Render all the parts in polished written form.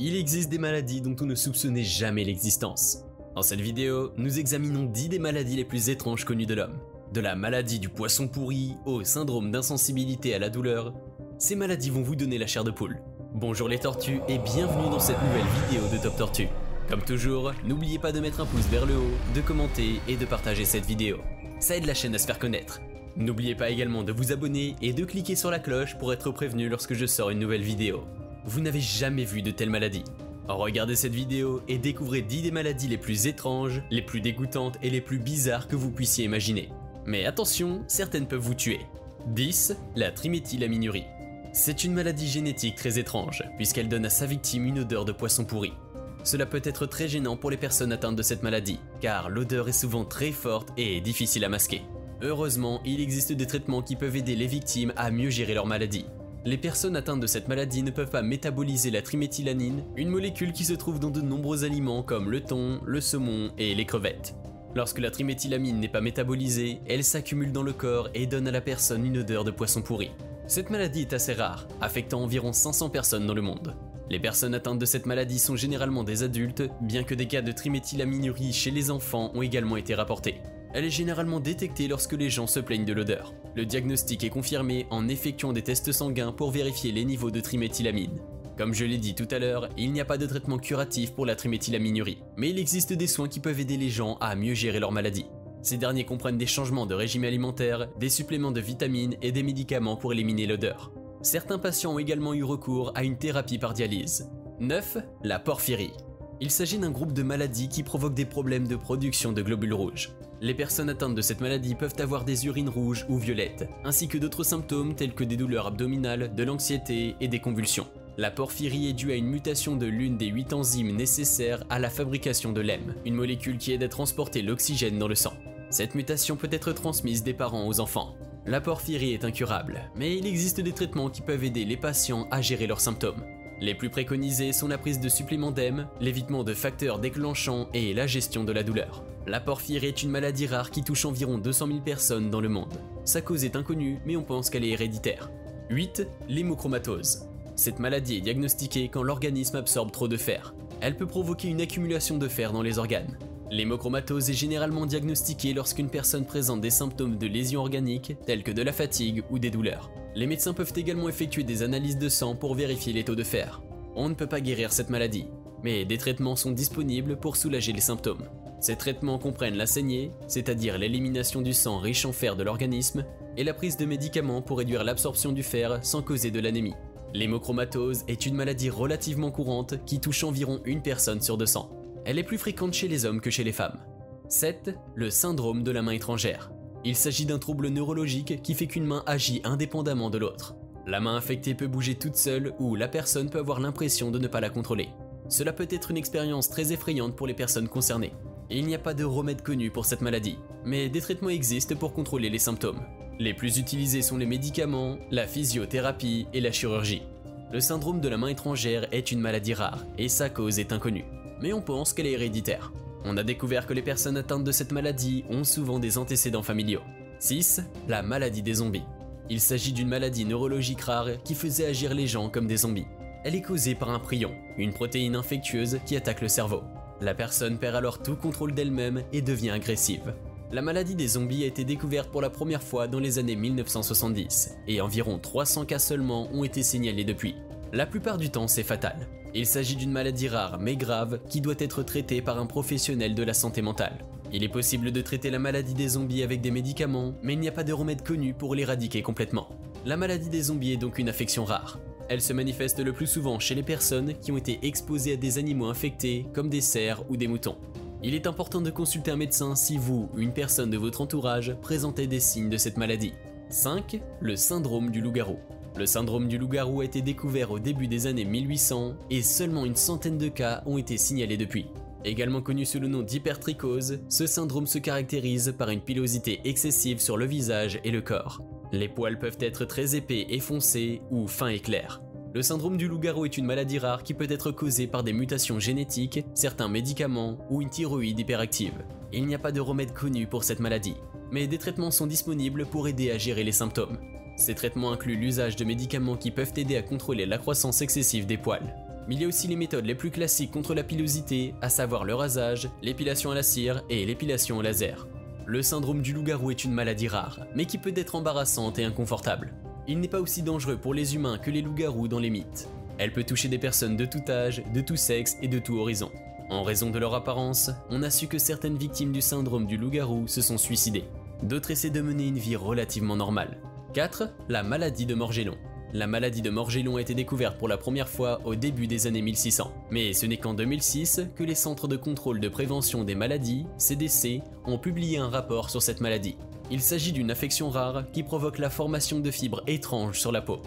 il existe des maladies dont on ne soupçonnait jamais l'existence. Dans cette vidéo, nous examinons 10 des maladies les plus étranges connues de l'homme. De la maladie du poisson pourri au syndrome d'insensibilité à la douleur, ces maladies vont vous donner la chair de poule. Bonjour les tortues et bienvenue dans cette nouvelle vidéo de Top Tortue. Comme toujours, n'oubliez pas de mettre un pouce vers le haut, de commenter et de partager cette vidéo. Ça aide la chaîne à se faire connaître. N'oubliez pas également de vous abonner et de cliquer sur la cloche pour être prévenu lorsque je sors une nouvelle vidéo. Vous n'avez jamais vu de telle maladie. Regardez cette vidéo et découvrez 10 des maladies les plus étranges, les plus dégoûtantes et les plus bizarres que vous puissiez imaginer. Mais attention, certaines peuvent vous tuer. 10. La triméthylaminurie. C'est une maladie génétique très étrange, puisqu'elle donne à sa victime une odeur de poisson pourri. Cela peut être très gênant pour les personnes atteintes de cette maladie, car l'odeur est souvent très forte et difficile à masquer. Heureusement, il existe des traitements qui peuvent aider les victimes à mieux gérer leur maladie. Les personnes atteintes de cette maladie ne peuvent pas métaboliser la triméthylamine, une molécule qui se trouve dans de nombreux aliments comme le thon, le saumon et les crevettes. Lorsque la triméthylamine n'est pas métabolisée, elle s'accumule dans le corps et donne à la personne une odeur de poisson pourri. Cette maladie est assez rare, affectant environ 500 personnes dans le monde. Les personnes atteintes de cette maladie sont généralement des adultes, bien que des cas de triméthylaminurie chez les enfants ont également été rapportés. Elle est généralement détectée lorsque les gens se plaignent de l'odeur. Le diagnostic est confirmé en effectuant des tests sanguins pour vérifier les niveaux de triméthylamine. Comme je l'ai dit tout à l'heure, il n'y a pas de traitement curatif pour la triméthylaminurie, mais il existe des soins qui peuvent aider les gens à mieux gérer leur maladie. Ces derniers comprennent des changements de régime alimentaire, des suppléments de vitamines et des médicaments pour éliminer l'odeur. Certains patients ont également eu recours à une thérapie par dialyse. 9. La porphyrie. Il s'agit d'un groupe de maladies qui provoquent des problèmes de production de globules rouges. Les personnes atteintes de cette maladie peuvent avoir des urines rouges ou violettes, ainsi que d'autres symptômes tels que des douleurs abdominales, de l'anxiété et des convulsions. La porphyrie est due à une mutation de l'une des 8 enzymes nécessaires à la fabrication de l'hème, une molécule qui aide à transporter l'oxygène dans le sang. Cette mutation peut être transmise des parents aux enfants. La porphyrie est incurable, mais il existe des traitements qui peuvent aider les patients à gérer leurs symptômes. Les plus préconisés sont la prise de suppléments d'hème, l'évitement de facteurs déclenchants et la gestion de la douleur. La porphyrie est une maladie rare qui touche environ 200 000 personnes dans le monde. Sa cause est inconnue, mais on pense qu'elle est héréditaire. 8. L'hémochromatose. Cette maladie est diagnostiquée quand l'organisme absorbe trop de fer. Elle peut provoquer une accumulation de fer dans les organes. L'hémochromatose est généralement diagnostiquée lorsqu'une personne présente des symptômes de lésions organiques tels que de la fatigue ou des douleurs. Les médecins peuvent également effectuer des analyses de sang pour vérifier les taux de fer. On ne peut pas guérir cette maladie, mais des traitements sont disponibles pour soulager les symptômes. Ces traitements comprennent la saignée, c'est-à-dire l'élimination du sang riche en fer de l'organisme, et la prise de médicaments pour réduire l'absorption du fer sans causer de l'anémie. L'hémochromatose est une maladie relativement courante qui touche environ une personne sur 200. Elle est plus fréquente chez les hommes que chez les femmes. 7. Le syndrome de la main étrangère. Il s'agit d'un trouble neurologique qui fait qu'une main agit indépendamment de l'autre. La main infectée peut bouger toute seule ou la personne peut avoir l'impression de ne pas la contrôler. Cela peut être une expérience très effrayante pour les personnes concernées. Il n'y a pas de remède connu pour cette maladie, mais des traitements existent pour contrôler les symptômes. Les plus utilisés sont les médicaments, la physiothérapie et la chirurgie. Le syndrome de la main étrangère est une maladie rare et sa cause est inconnue, mais on pense qu'elle est héréditaire. On a découvert que les personnes atteintes de cette maladie ont souvent des antécédents familiaux. 6. La maladie des zombies. Il s'agit d'une maladie neurologique rare qui faisait agir les gens comme des zombies. Elle est causée par un prion, une protéine infectieuse qui attaque le cerveau. La personne perd alors tout contrôle d'elle-même et devient agressive. La maladie des zombies a été découverte pour la première fois dans les années 1970 et environ 300 cas seulement ont été signalés depuis. La plupart du temps, c'est fatal. Il s'agit d'une maladie rare mais grave qui doit être traitée par un professionnel de la santé mentale. Il est possible de traiter la maladie des zombies avec des médicaments, mais il n'y a pas de remède connu pour l'éradiquer complètement. La maladie des zombies est donc une affection rare. Elle se manifeste le plus souvent chez les personnes qui ont été exposées à des animaux infectés comme des cerfs ou des moutons. Il est important de consulter un médecin si vous ou une personne de votre entourage présentez des signes de cette maladie. 5. Le syndrome du loup-garou. Le syndrome du loup-garou a été découvert au début des années 1800 et seulement une centaine de cas ont été signalés depuis. Également connu sous le nom d'hypertrichose, ce syndrome se caractérise par une pilosité excessive sur le visage et le corps. Les poils peuvent être très épais et foncés ou fins et clairs. Le syndrome du loup-garou est une maladie rare qui peut être causée par des mutations génétiques, certains médicaments ou une thyroïde hyperactive. Il n'y a pas de remède connu pour cette maladie, mais des traitements sont disponibles pour aider à gérer les symptômes. Ces traitements incluent l'usage de médicaments qui peuvent aider à contrôler la croissance excessive des poils. Mais il y a aussi les méthodes les plus classiques contre la pilosité, à savoir le rasage, l'épilation à la cire et l'épilation au laser. Le syndrome du loup-garou est une maladie rare, mais qui peut être embarrassante et inconfortable. Il n'est pas aussi dangereux pour les humains que les loups-garous dans les mythes. Elle peut toucher des personnes de tout âge, de tout sexe et de tout horizon. En raison de leur apparence, on a su que certaines victimes du syndrome du loup-garou se sont suicidées. D'autres essaient de mener une vie relativement normale. 4. La maladie de Morgellon. La maladie de Morgellon a été découverte pour la première fois au début des années 1600. Mais ce n'est qu'en 2006 que les Centres de contrôle de prévention des maladies, CDC, ont publié un rapport sur cette maladie. Il s'agit d'une affection rare qui provoque la formation de fibres étranges sur la peau.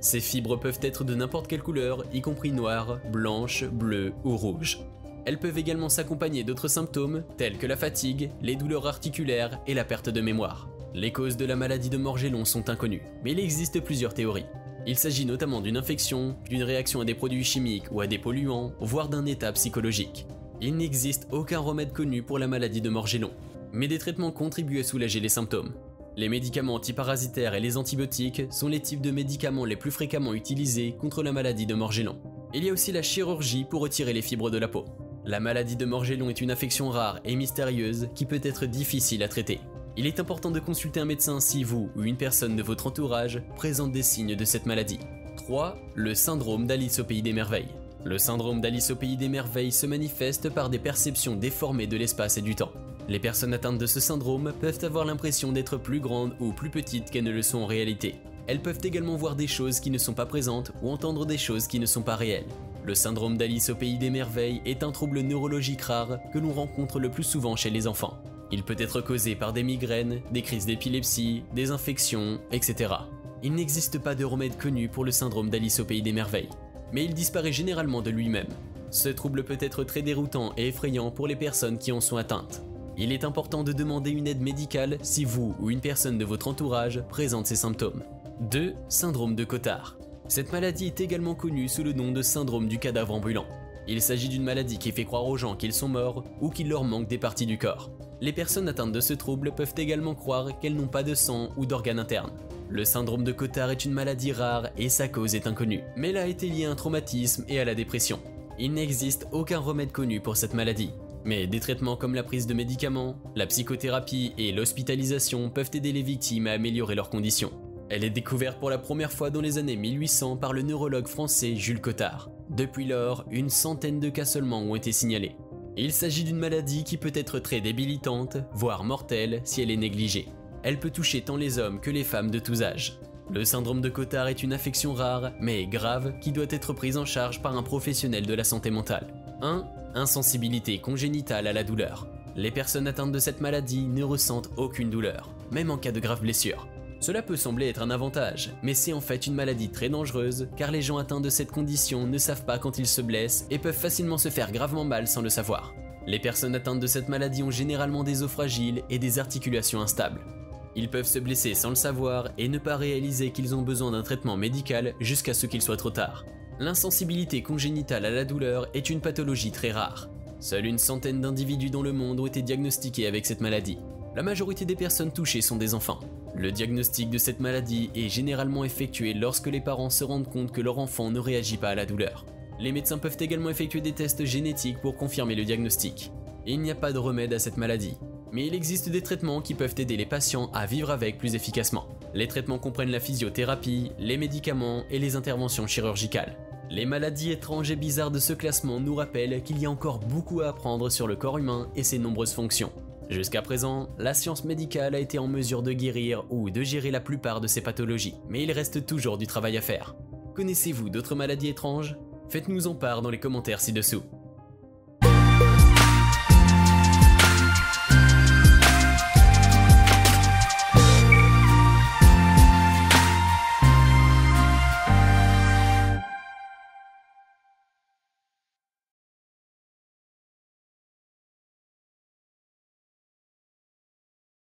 Ces fibres peuvent être de n'importe quelle couleur, y compris noire, blanche, bleue ou rouge. Elles peuvent également s'accompagner d'autres symptômes, tels que la fatigue, les douleurs articulaires et la perte de mémoire. Les causes de la maladie de Morgellon sont inconnues, mais il existe plusieurs théories. Il s'agit notamment d'une infection, d'une réaction à des produits chimiques ou à des polluants, voire d'un état psychologique. Il n'existe aucun remède connu pour la maladie de Morgellon, mais des traitements contribuent à soulager les symptômes. Les médicaments antiparasitaires et les antibiotiques sont les types de médicaments les plus fréquemment utilisés contre la maladie de Morgellon. Il y a aussi la chirurgie pour retirer les fibres de la peau. La maladie de Morgellon est une affection rare et mystérieuse qui peut être difficile à traiter. Il est important de consulter un médecin si vous ou une personne de votre entourage présente des signes de cette maladie. 3. Le syndrome d'Alice au pays des merveilles. Le syndrome d'Alice au pays des merveilles se manifeste par des perceptions déformées de l'espace et du temps. Les personnes atteintes de ce syndrome peuvent avoir l'impression d'être plus grandes ou plus petites qu'elles ne le sont en réalité. Elles peuvent également voir des choses qui ne sont pas présentes ou entendre des choses qui ne sont pas réelles. Le syndrome d'Alice au pays des merveilles est un trouble neurologique rare que l'on rencontre le plus souvent chez les enfants. Il peut être causé par des migraines, des crises d'épilepsie, des infections, etc. Il n'existe pas de remède connu pour le syndrome d'Alice au pays des merveilles, mais il disparaît généralement de lui-même. Ce trouble peut être très déroutant et effrayant pour les personnes qui en sont atteintes. Il est important de demander une aide médicale si vous ou une personne de votre entourage présente ces symptômes. 2. Syndrome de Cotard. Cette maladie est également connue sous le nom de syndrome du cadavre ambulant. Il s'agit d'une maladie qui fait croire aux gens qu'ils sont morts ou qu'il leur manque des parties du corps. Les personnes atteintes de ce trouble peuvent également croire qu'elles n'ont pas de sang ou d'organes internes. Le syndrome de Cotard est une maladie rare et sa cause est inconnue, mais elle a été liée à un traumatisme et à la dépression. Il n'existe aucun remède connu pour cette maladie, mais des traitements comme la prise de médicaments, la psychothérapie et l'hospitalisation peuvent aider les victimes à améliorer leurs conditions. Elle est découverte pour la première fois dans les années 1800 par le neurologue français Jules Cotard. Depuis lors, une centaine de cas seulement ont été signalés. Il s'agit d'une maladie qui peut être très débilitante, voire mortelle si elle est négligée. Elle peut toucher tant les hommes que les femmes de tous âges. Le syndrome de Cotard est une affection rare, mais grave, qui doit être prise en charge par un professionnel de la santé mentale. 1. Insensibilité congénitale à la douleur. Les personnes atteintes de cette maladie ne ressentent aucune douleur, même en cas de grave blessure. Cela peut sembler être un avantage, mais c'est en fait une maladie très dangereuse car les gens atteints de cette condition ne savent pas quand ils se blessent et peuvent facilement se faire gravement mal sans le savoir. Les personnes atteintes de cette maladie ont généralement des os fragiles et des articulations instables. Ils peuvent se blesser sans le savoir et ne pas réaliser qu'ils ont besoin d'un traitement médical jusqu'à ce qu'il soit trop tard. L'insensibilité congénitale à la douleur est une pathologie très rare. Seule une centaine d'individus dans le monde ont été diagnostiqués avec cette maladie. La majorité des personnes touchées sont des enfants. Le diagnostic de cette maladie est généralement effectué lorsque les parents se rendent compte que leur enfant ne réagit pas à la douleur. Les médecins peuvent également effectuer des tests génétiques pour confirmer le diagnostic. Il n'y a pas de remède à cette maladie, mais il existe des traitements qui peuvent aider les patients à vivre avec plus efficacement. Les traitements comprennent la physiothérapie, les médicaments et les interventions chirurgicales. Les maladies étranges et bizarres de ce classement nous rappellent qu'il y a encore beaucoup à apprendre sur le corps humain et ses nombreuses fonctions. Jusqu'à présent, la science médicale a été en mesure de guérir ou de gérer la plupart de ces pathologies, mais il reste toujours du travail à faire. Connaissez-vous d'autres maladies étranges ? Faites-nous en part dans les commentaires ci-dessous.